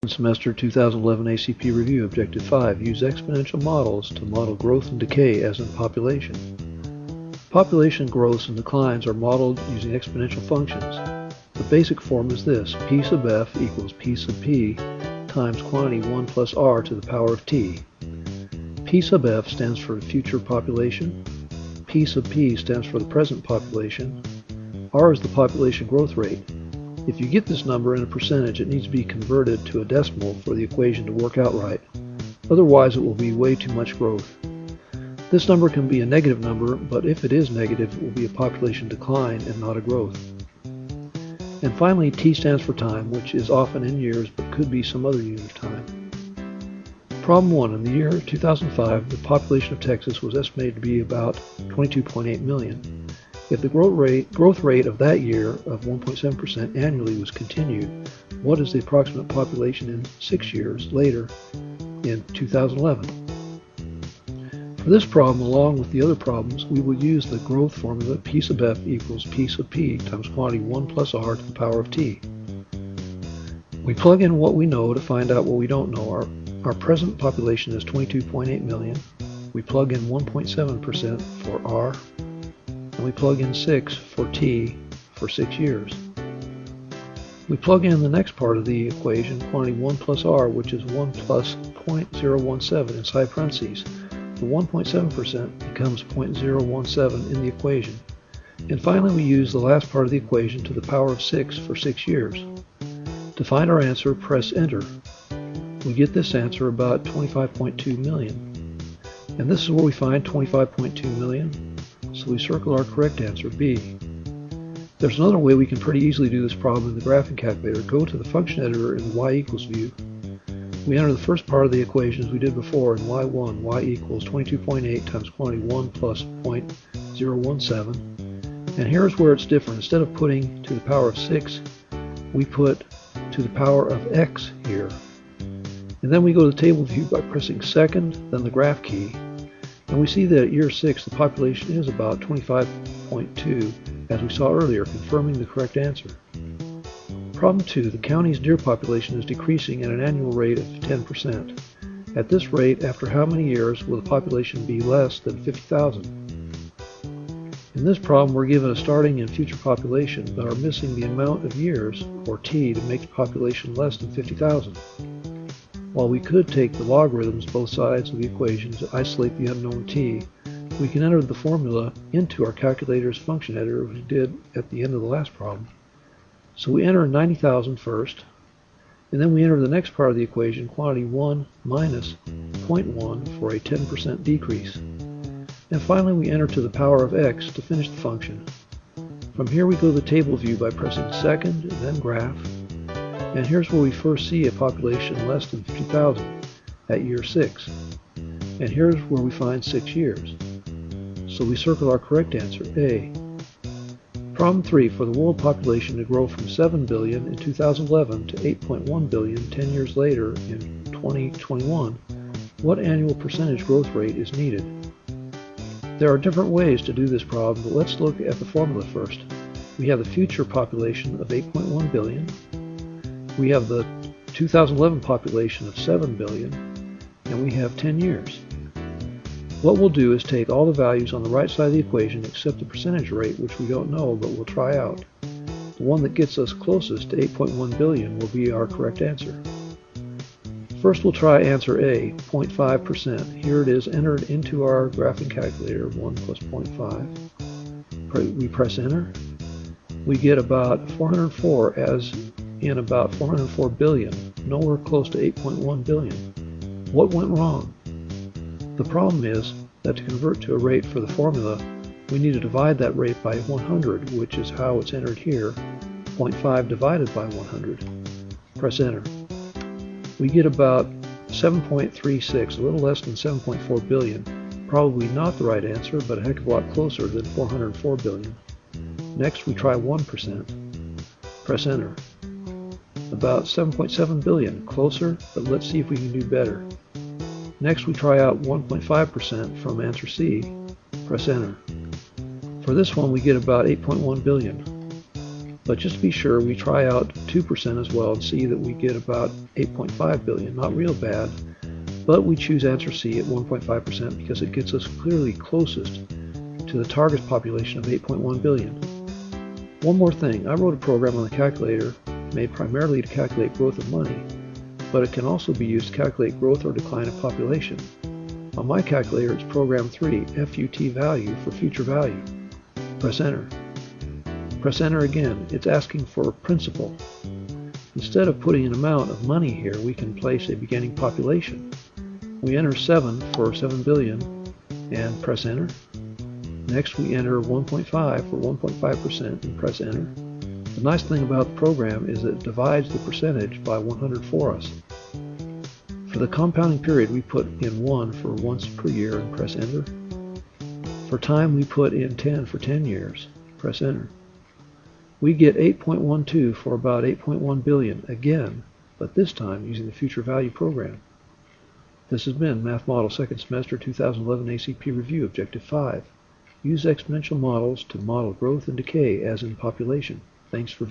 Semester 2011 ACP Review, Objective 5. Use exponential models to model growth and decay as in population. Population growths and declines are modeled using exponential functions. The basic form is this: P sub f equals P sub p times quantity 1 plus r to the power of t. P sub f stands for the future population. P sub p stands for the present population. R is the population growth rate. If you get this number in a percentage, it needs to be converted to a decimal for the equation to work out right. Otherwise, it will be way too much growth. This number can be a negative number, but if it is negative, it will be a population decline and not a growth. And finally, T stands for time, which is often in years, but could be some other unit of time. Problem 1. In the year 2005, the population of Texas was estimated to be about 22.8 million. If the growth rate of that year of 1.7% annually was continued, what is the approximate population in 6 years later in 2011? For this problem, along with the other problems, we will use the growth formula P sub f equals P sub p times quantity 1 plus r to the power of t. We plug in what we know to find out what we don't know. Our present population is 22.8 million. We plug in 1.7% for r. And we plug in 6 for t for 6 years. We plug in the next part of the equation, quantity 1 plus r, which is 1 plus 0.017 inside parentheses. The 1.7% becomes 0.017 in the equation. And finally, we use the last part of the equation to the power of 6 for 6 years. To find our answer, press enter. We get this answer about 25.2 million. And this is where we find 25.2 million. So we circle our correct answer, B. There's another way we can pretty easily do this problem in the graphing calculator. Go to the function editor in the y equals view. We enter the first part of the equation as we did before in y1, y equals 22.8 times quantity 1 plus 0.017. And here's where it's different. Instead of putting to the power of 6, we put to the power of x here. And then we go to the table view by pressing second, then the graph key. And we see that at year 6 the population is about 25.2, as we saw earlier, confirming the correct answer. Problem 2. The county's deer population is decreasing at an annual rate of 10%. At this rate, after how many years will the population be less than 50,000? In this problem, we're given a starting and future population, but are missing the amount of years, or t, to make the population less than 50,000. While we could take the logarithms both sides of the equation to isolate the unknown t, we can enter the formula into our calculator's function editor, which we did at the end of the last problem. So we enter 90,000 first, and then we enter the next part of the equation, quantity 1 minus 0.1 for a 10% decrease. And finally we enter to the power of x to finish the function. From here we go to the table view by pressing second and then graph. And here's where we first see a population less than 50,000 at year 6. And here's where we find 6 years. So we circle our correct answer, A. Problem 3. For the world population to grow from 7 billion in 2011 to 8.1 billion 10 years later in 2021, what annual percentage growth rate is needed? There are different ways to do this problem, but let's look at the formula first. We have the future population of 8.1 billion. We have the 2011 population of 7 billion, and we have 10 years. What we'll do is take all the values on the right side of the equation except the percentage rate, which we don't know, but we'll try out. The one that gets us closest to 8.1 billion will be our correct answer. First we'll try answer A, 0.5%. Here it is entered into our graphing calculator, 1 plus 0.5. We press enter. We get about 404 as in about 404 billion, nowhere close to 8.1 billion. What went wrong? The problem is that to convert to a rate for the formula, we need to divide that rate by 100, which is how it's entered here, 0.5 divided by 100. Press enter. We get about 7.36, a little less than 7.4 billion. Probably not the right answer, but a heck of a lot closer than 404 billion. Next we try 1%. Press enter. About 7.7 billion, closer, but let's see if we can do better. Next we try out 1.5% from answer C. Press enter. For this one we get about 8.1 billion. But just to be sure, we try out 2% as well and see that we get about 8.5 billion. Not real bad, but we choose answer C at 1.5% because it gets us clearly closest to the target population of 8.1 billion. One more thing, I wrote a program on the calculator made primarily to calculate growth of money, but it can also be used to calculate growth or decline of population. On my calculator, it's program 3, FUT value for future value. Press enter. Press enter again. It's asking for a principal. Instead of putting an amount of money here, we can place a beginning population. We enter 7 for 7 billion and press enter. Next we enter 1.5 for 1.5% and press enter. The nice thing about the program is that it divides the percentage by 100 for us. For the compounding period, we put in 1 for once per year and press enter. For time, we put in 10 for 10 years. Press enter. We get 8.12 for about 8.1 billion again, but this time using the future value program. This has been Math Model 2nd Semester 2011 ACP Review, Objective 5. Use exponential models to model growth and decay as in population. Thanks for